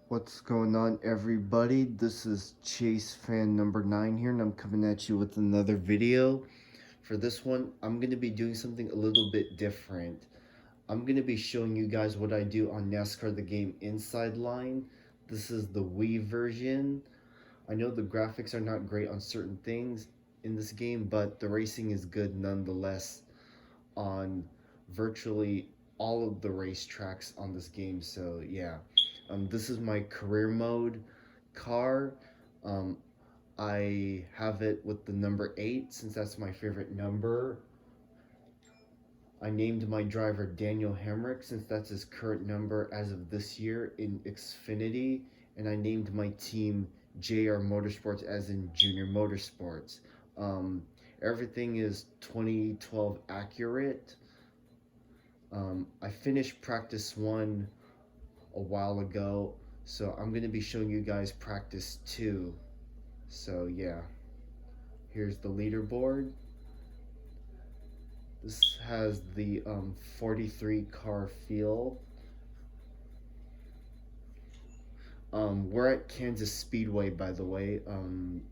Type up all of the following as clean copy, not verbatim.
What's going on, everybody? This is Chase fan number 9 here, and I'm coming at you with another video. For this one, I'm going to be doing something a little bit different. I'm going to be showing you guys what I do on NASCAR the Game Inside Line. This is the Wii version. I know the graphics are not great on certain things in this game, but the racing is good nonetheless on virtually all of the racetracks on this game. So yeah, this is my career mode car. Um, I have it with the number 8 since that's my favorite number. I named my driver Daniel Hemrick since that's his current number as of this year in Xfinity, and I named my team JR Motorsports as in Junior Motorsports. Um, Everything is 2012 accurate. I finished practice 1 a while ago, so I'm going to be showing you guys practice 2. So yeah, here's the leaderboard. This has the 43 car field. We're at Kansas Speedway, by the way,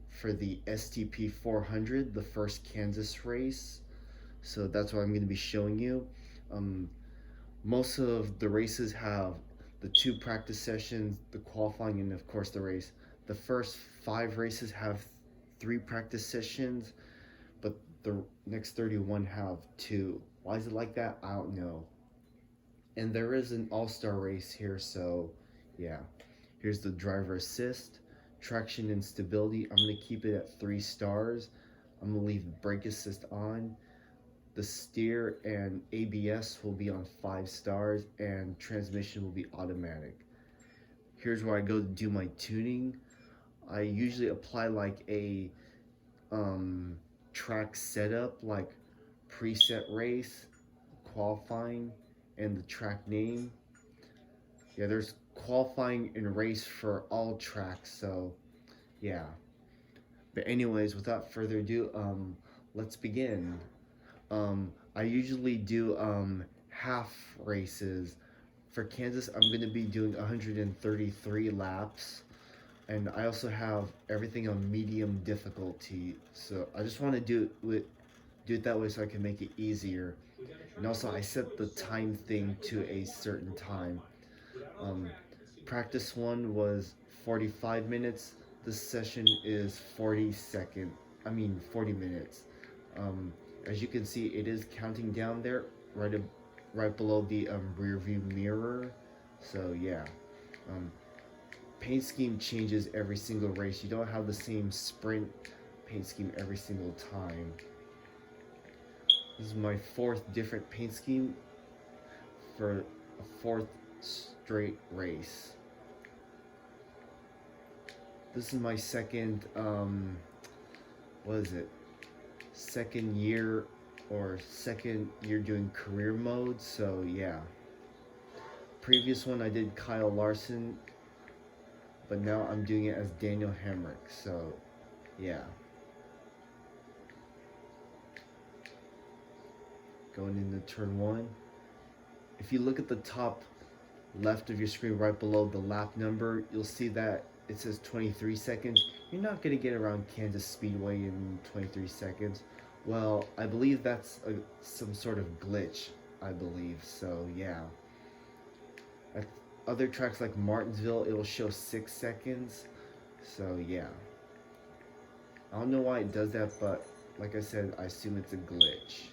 for the STP 400, the first Kansas race. So that's what I'm going to be showing you. Um, Most of the races have the 2 practice sessions, the qualifying, and of course the race. The first 5 races have 3 practice sessions, but the next 31 have 2. Why is it like that? I don't know. And there is an all-star race here, so yeah. Here's the driver assist, traction and stability. I'm going to keep it at 3 stars. I'm going to leave brake assist on. The steer and ABS will be on 5 stars, and transmission will be automatic. Here's where I go to do my tuning. I usually apply like a track setup, like preset race, qualifying, and the track name. Yeah, there's qualifying and race for all tracks, so yeah. But anyways, without further ado, let's begin. I usually do half races. For Kansas, I'm going to be doing 133 laps. And I also have everything on medium difficulty. So I just want to do it that way so I can make it easier. And also I set the time thing to a certain time. Um, Practice 1 was 45 minutes. This session is 40 minutes. Um, as you can see, it is counting down there, right below the rear view mirror. So yeah, um, paint scheme changes every single race. You don't have the same sprint paint scheme every single time. This is my 4th different paint scheme for a 4th straight race. This is my second, what is it? Second year doing career mode, so yeah. Previous one I did Kyle Larson, but now I'm doing it as Daniel Hemrick, so yeah. Going into turn 1. If you look at the top left of your screen right below the lap number, you'll see that it says 23 seconds. You're not going to get around Kansas Speedway in 23 seconds. Well, I believe that's some sort of glitch, I believe, so yeah. At other tracks like Martinsville, it'll show 6 seconds, so yeah. I don't know why it does that, but like I said, I assume it's a glitch.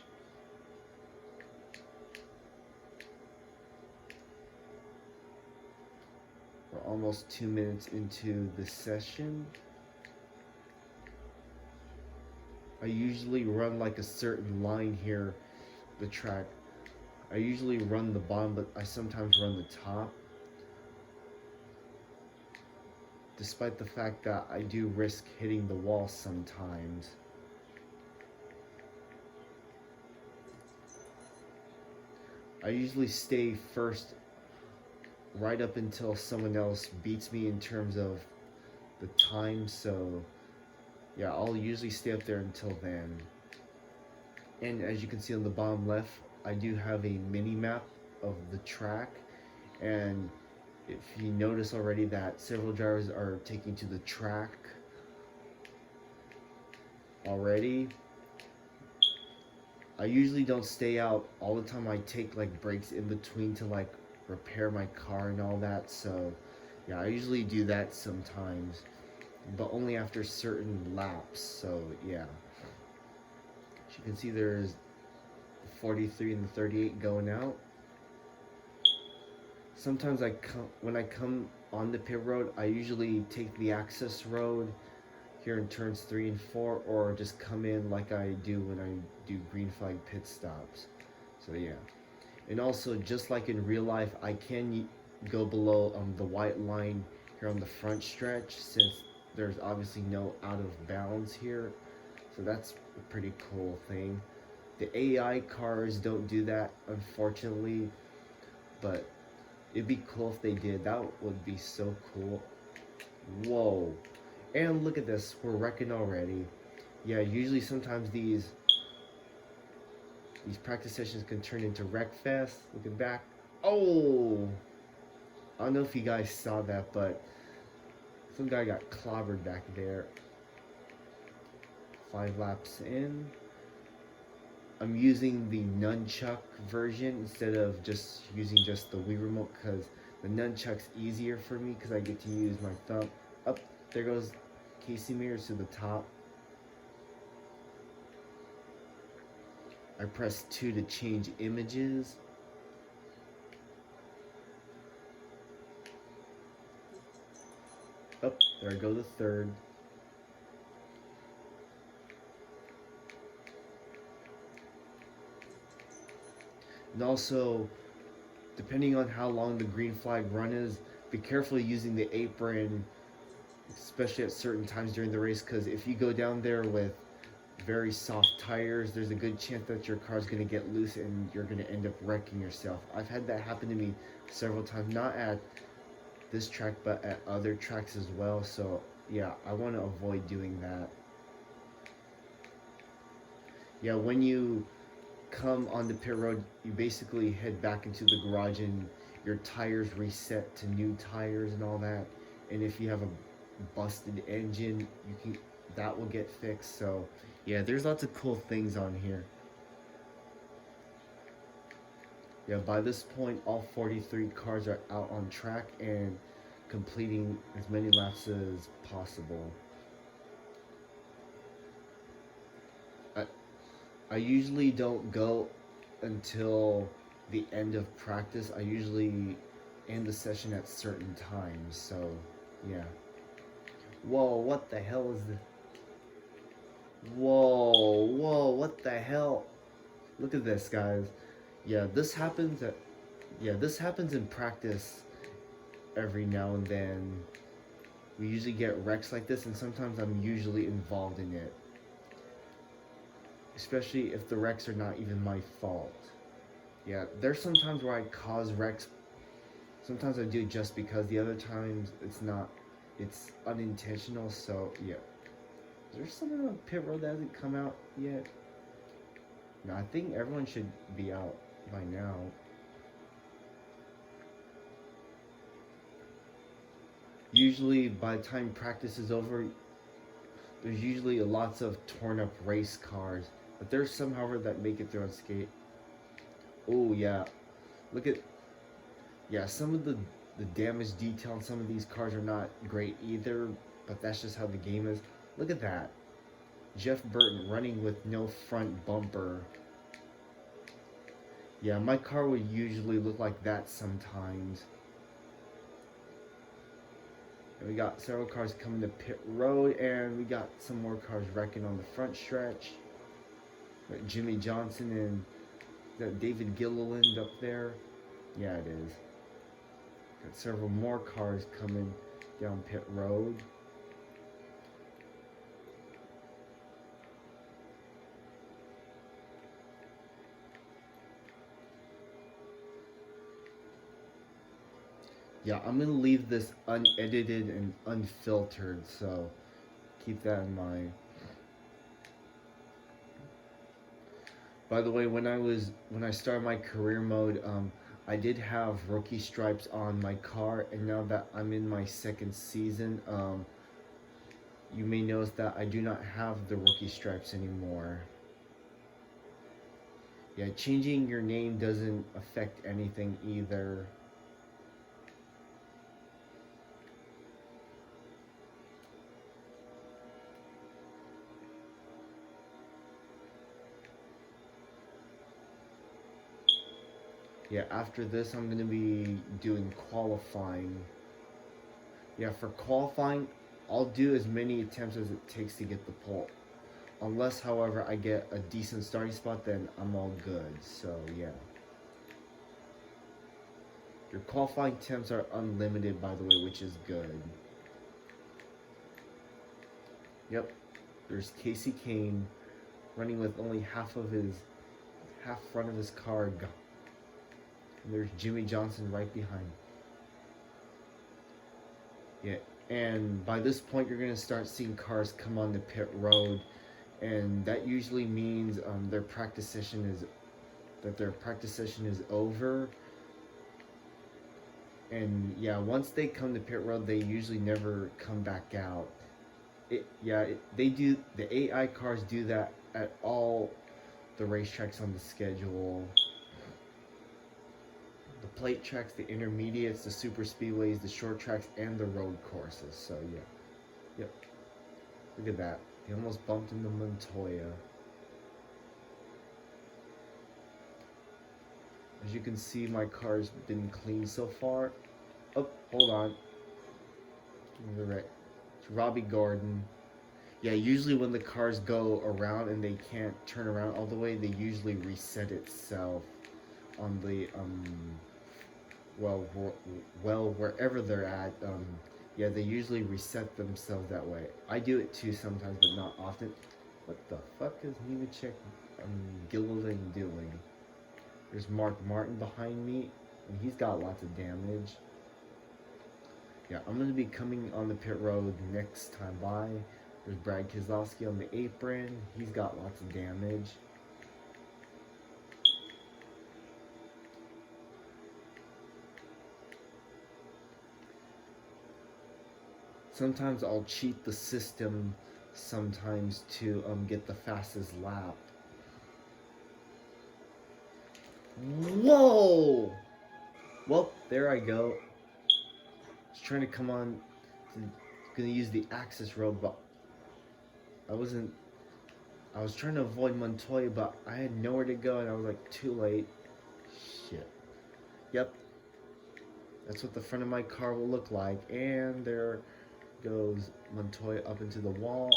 We're almost 2 minutes into the session. I usually run like a certain line here, the track. I usually run the bottom, but I sometimes run the top. Despite the fact that I do risk hitting the wall sometimes. I usually stay first right up until someone else beats me in terms of the time, so yeah, I'll usually stay up there until then. And as you can see on the bottom left, I do have a mini map of the track, and If you notice already that several drivers are taking to the track already, I usually don't stay out all the time. I take like breaks in between to like repair my car and all that. So yeah, I usually do that sometimes, but only after certain laps. So yeah, as you can see, there's the 43 and the 38 going out. Sometimes when I come on the pit road, I usually take the access road here in turns 3 and 4, or just come in like I do when I do green flag pit stops. So yeah, and also just like in real life, I can go below the white line here on the front stretch, since there's obviously no out of bounds here. So that's a pretty cool thing. The AI cars don't do that, unfortunately, but it'd be cool if they did. That would be so cool. Whoa. And look at this, we're wrecking already. Yeah, usually sometimes these practice sessions can turn into wreck fest. Looking back. Oh! I don't know if you guys saw that, but some guy got clobbered back there. 5 laps in. I'm using the nunchuck version instead of just using just the Wii remote, because the nunchuck's easier for me because I get to use my thumb. Up, there goes Casey Mears to the top. I press 2 to change images. Up, there I go, the third. And also, depending on how long the green flag run is, be careful using the apron, especially at certain times during the race, because if you go down there with very soft tires, there's a good chance that your car's going to get loose and you're going to end up wrecking yourself. I've had that happen to me several times, not at this track but at other tracks as well. So yeah, I want to avoid doing that. Yeah, when you come on the pit road, you basically head back into the garage and your tires reset to new tires and all that. And if you have a busted engine, that will get fixed. So yeah, there's lots of cool things on here. Yeah, by this point, all 43 cars are out on track and completing as many laps as possible. I usually don't go until the end of practice. I usually end the session at certain times. So yeah. Whoa, what the hell is this? Whoa, what the hell? Look at this, guys. Yeah, this happens in practice every now and then. We usually get wrecks like this, and sometimes I'm usually involved in it. Especially if the wrecks are not even my fault. Yeah, there's some times where I cause wrecks. Sometimes I do it just because. The other times it's unintentional. So yeah. Is there someone on pit road that hasn't come out yet? No, I think everyone should be out by now. Usually by the time practice is over, there's usually lots of torn up race cars. But there's some, however, that make it through unscathed. Oh yeah. Look at, yeah, some of the damage detail on some of these cars are not great either, but that's just how the game is. Look at that. Jeff Burton running with no front bumper. Yeah, my car would usually look like that sometimes. And we got several cars coming to pit road, and we got some more cars wrecking on the front stretch. Got Jimmy Johnson and that David Gilliland up there. Yeah, it is. Got several more cars coming down pit road. Yeah, I'm gonna leave this unedited and unfiltered, so keep that in mind. By the way, when I started my career mode, I did have rookie stripes on my car, and now that I'm in my second season, you may notice that I do not have the rookie stripes anymore. Yeah, changing your name doesn't affect anything either. Yeah, after this, I'm going to be doing qualifying. Yeah, for qualifying, I'll do as many attempts as it takes to get the pole. Unless, however, I get a decent starting spot, then I'm all good. So, yeah. Your qualifying attempts are unlimited, by the way, which is good. Yep. There's Casey Kane running with only half front of his car gone. And there's Jimmy Johnson right behind. Yeah, and by this point, you're gonna start seeing cars come on the pit road, and that usually means their practice session is over. And yeah, once they come to pit road, they usually never come back out. They do. The AI cars do that at all the racetracks on the schedule. The plate tracks, the intermediates, the super speedways, the short tracks, and the road courses. So yeah, yep. Look at that. He almost bumped into Montoya. As you can see, my car's been clean so far. Oh, hold on. You're right. It's Robbie Gordon. Yeah, usually when the cars go around and they can't turn around all the way, they usually reset itself on the wherever they're at. Yeah, they usually reset themselves that way. I do it too sometimes, but not often. What the fuck is Nemechek Gilliland doing? There's Mark Martin behind me, and he's got lots of damage. Yeah, I'm going to be coming on the pit road next time by. There's Brad Keselowski on the apron. He's got lots of damage. Sometimes I'll cheat the system sometimes to get the fastest lap. Whoa! Well, there I go. Just trying to come on. Gonna use the access road, but I was trying to avoid Montoya, but I had nowhere to go, and I was like, too late. Shit. Yep. That's what the front of my car will look like. And there goes Montoya up into the wall.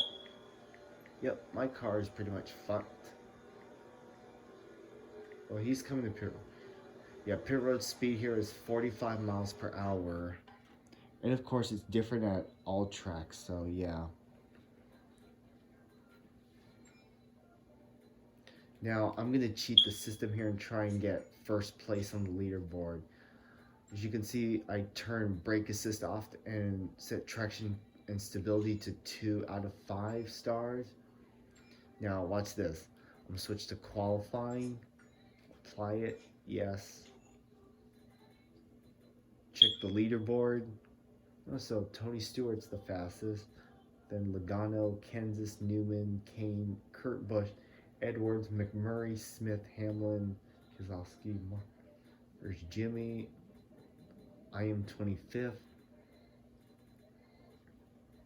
Yep, my car is pretty much fucked. Oh, he's coming to pit road. Yeah, pit road speed here is 45 miles per hour. And of course, it's different at all tracks, so yeah. Now, I'm going to cheat the system here and try and get first place on the leaderboard. As you can see, I turned brake assist off and set traction and stability to 2 out of 5 stars. Now, watch this. I'm going to switch to qualifying. Apply it. Yes. Check the leaderboard. Oh, so Tony Stewart's the fastest. Then Logano, Kansas, Newman, Kane, Kurt Busch, Edwards, McMurray, Smith, Hamlin, Keselowski. There's Jimmy. I am 25th.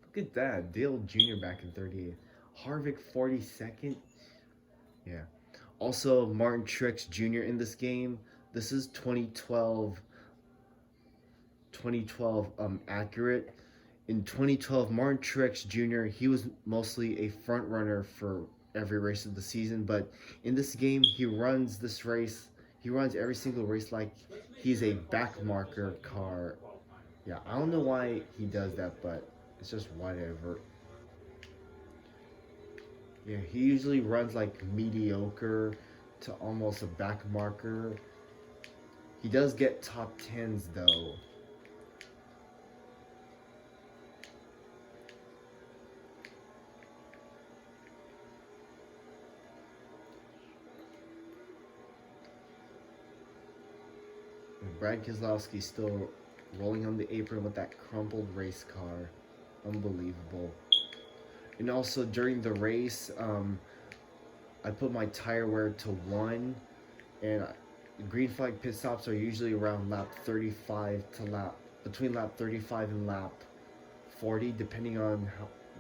Look at that. Dale Jr. back in 38th. Harvick 42nd. Yeah. Also, Martin Truex Jr. in this game. This is 2012 accurate. In 2012, Martin Truex Jr., he was mostly a front runner for every race of the season, but in this game, he runs every single race like he's a back marker car. Yeah, I don't know why he does that, but it's just whatever. Yeah, he usually runs like mediocre to almost a back marker. He does get top 10s though. Brad Keselowski still rolling on the apron with that crumpled race car. Unbelievable. And also during the race, I put my tire wear to 1, and green flag pit stops are usually around lap 35 to between lap 35 and lap 40, depending on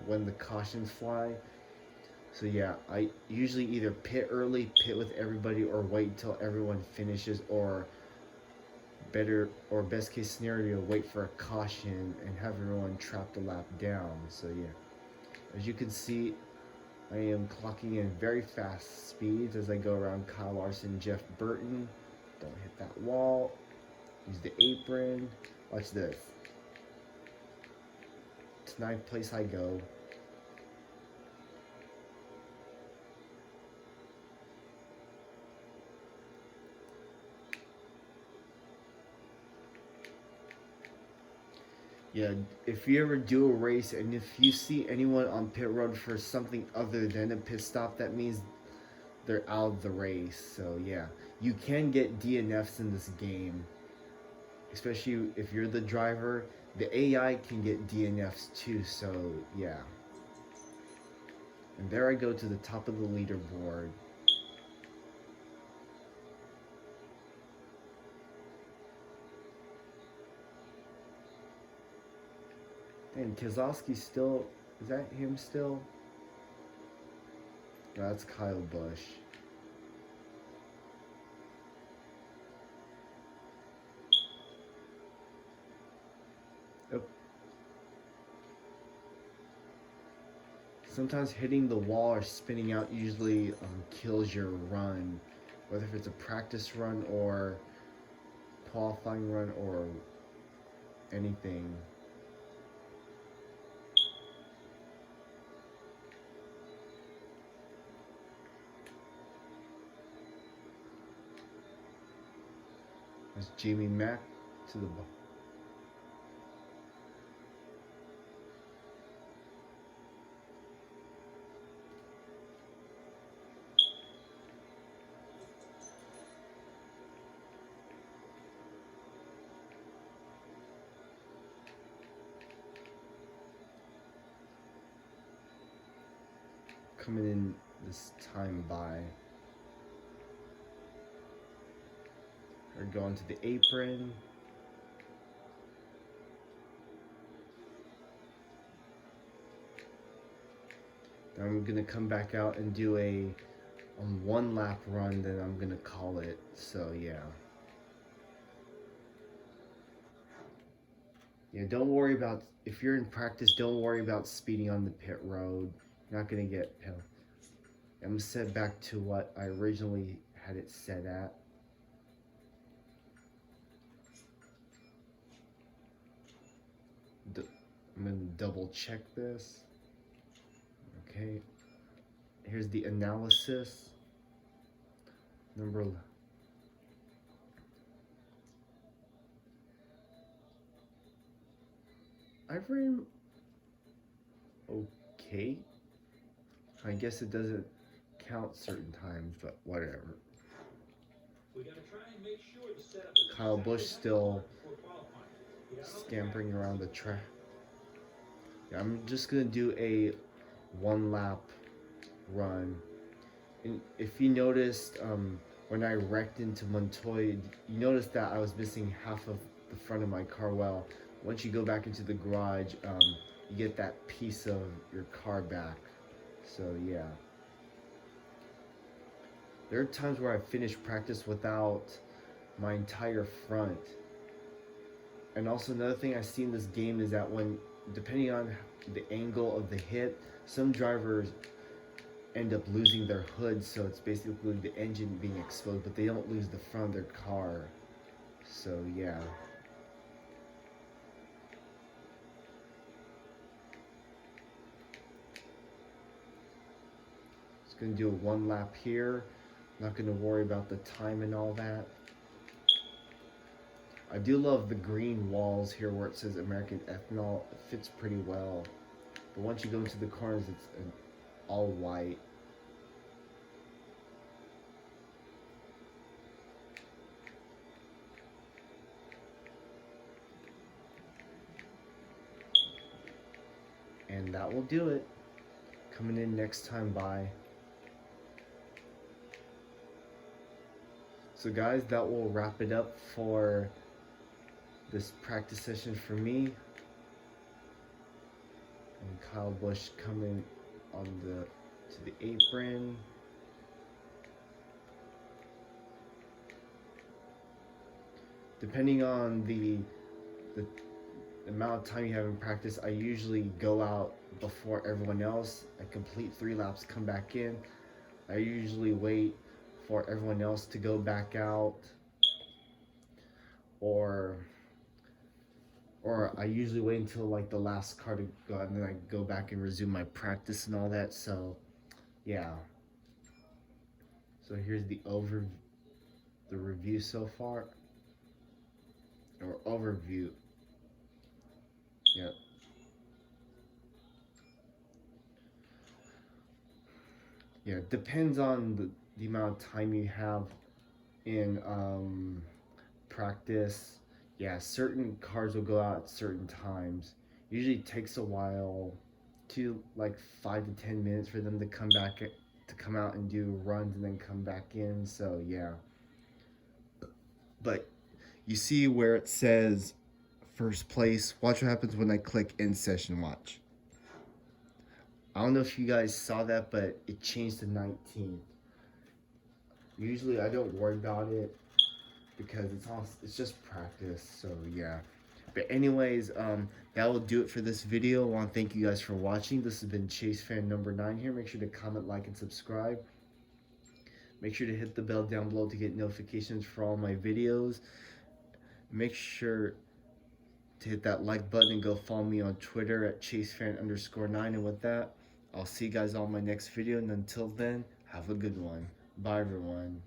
when the cautions fly. So yeah, I usually either pit early, pit with everybody, or wait until everyone finishes, or best case scenario, wait for a caution and have everyone trapped a lap down. So yeah, as you can see, I am clocking in very fast speeds as I go around Kyle Larson, Jeff Burton. Don't hit that wall. Use the apron. Watch this. To 9th place I go. Yeah, if you ever do a race and if you see anyone on pit road for something other than a pit stop, that means they're out of the race. So yeah, you can get DNFs in this game, especially if you're the driver. The AI can get DNFs too, so yeah. And there I go to the top of the leaderboard. And Keselowski still, is that him still? No, that's Kyle Busch. Yep. Sometimes hitting the wall or spinning out usually kills your run, whether if it's a practice run or qualifying run or anything. There's Jamie Mack to the ball. Coming in this time by. We're going to the apron. Then I'm gonna come back out and do a 1 lap run, then I'm gonna call it. So yeah. Yeah, don't worry about, if you're in practice, don't worry about speeding on the pit road. You're not gonna get penalized. I'm set back to what I originally had it set at. I'm gonna double check this. Okay. Here's the analysis. Number. I've ran okay. I guess it doesn't count certain times, but whatever. Kyle Busch still scampering around the track. Yeah, I'm just gonna do a 1 lap run. And if you noticed, when I wrecked into Montoya, you noticed that I was missing half of the front of my car. Well, once you go back into the garage, you get that piece of your car back. So yeah. There are times where I finish practice without my entire front. And also another thing I see in this game is that depending on the angle of the hit, some drivers end up losing their hood, so it's basically the engine being exposed, but they don't lose the front of their car. So yeah. Just gonna do a 1 lap here. Not gonna worry about the time and all that. I do love the green walls here where it says American Ethanol. It fits pretty well. But once you go into the corners, it's all white. And that will do it. Coming in next time, bye. So guys, that will wrap it up for this practice session for me. And Kyle Busch coming on to the apron. Depending on the amount of time you have in practice, I usually go out before everyone else. I complete 3 laps, come back in. I usually wait for everyone else to go back out, or I usually wait until like the last car to go, and then I go back and resume my practice and all that. So yeah, so here's the review so far, or overview. Yep. Yeah, it depends on the amount of time you have in practice. Yeah, certain cars will go out at certain times. Usually it takes a while, to like 5 to 10 minutes for them to come out and do runs and then come back in. So yeah. But you see where it says first place. Watch what happens when I click end session. Watch. I don't know if you guys saw that, but it changed to 19th. Usually I don't worry about it because it's just practice. So yeah. But anyways, that will do it for this video. I want to thank you guys for watching. This has been Chase Fan number 9 here. Make sure to comment, like, and subscribe. Make sure to hit the bell down below to get notifications for all my videos. Make sure to hit that like button and go follow me on Twitter at ChaseFan_9. And with that, I'll see you guys on my next video. And until then, have a good one. Bye, everyone.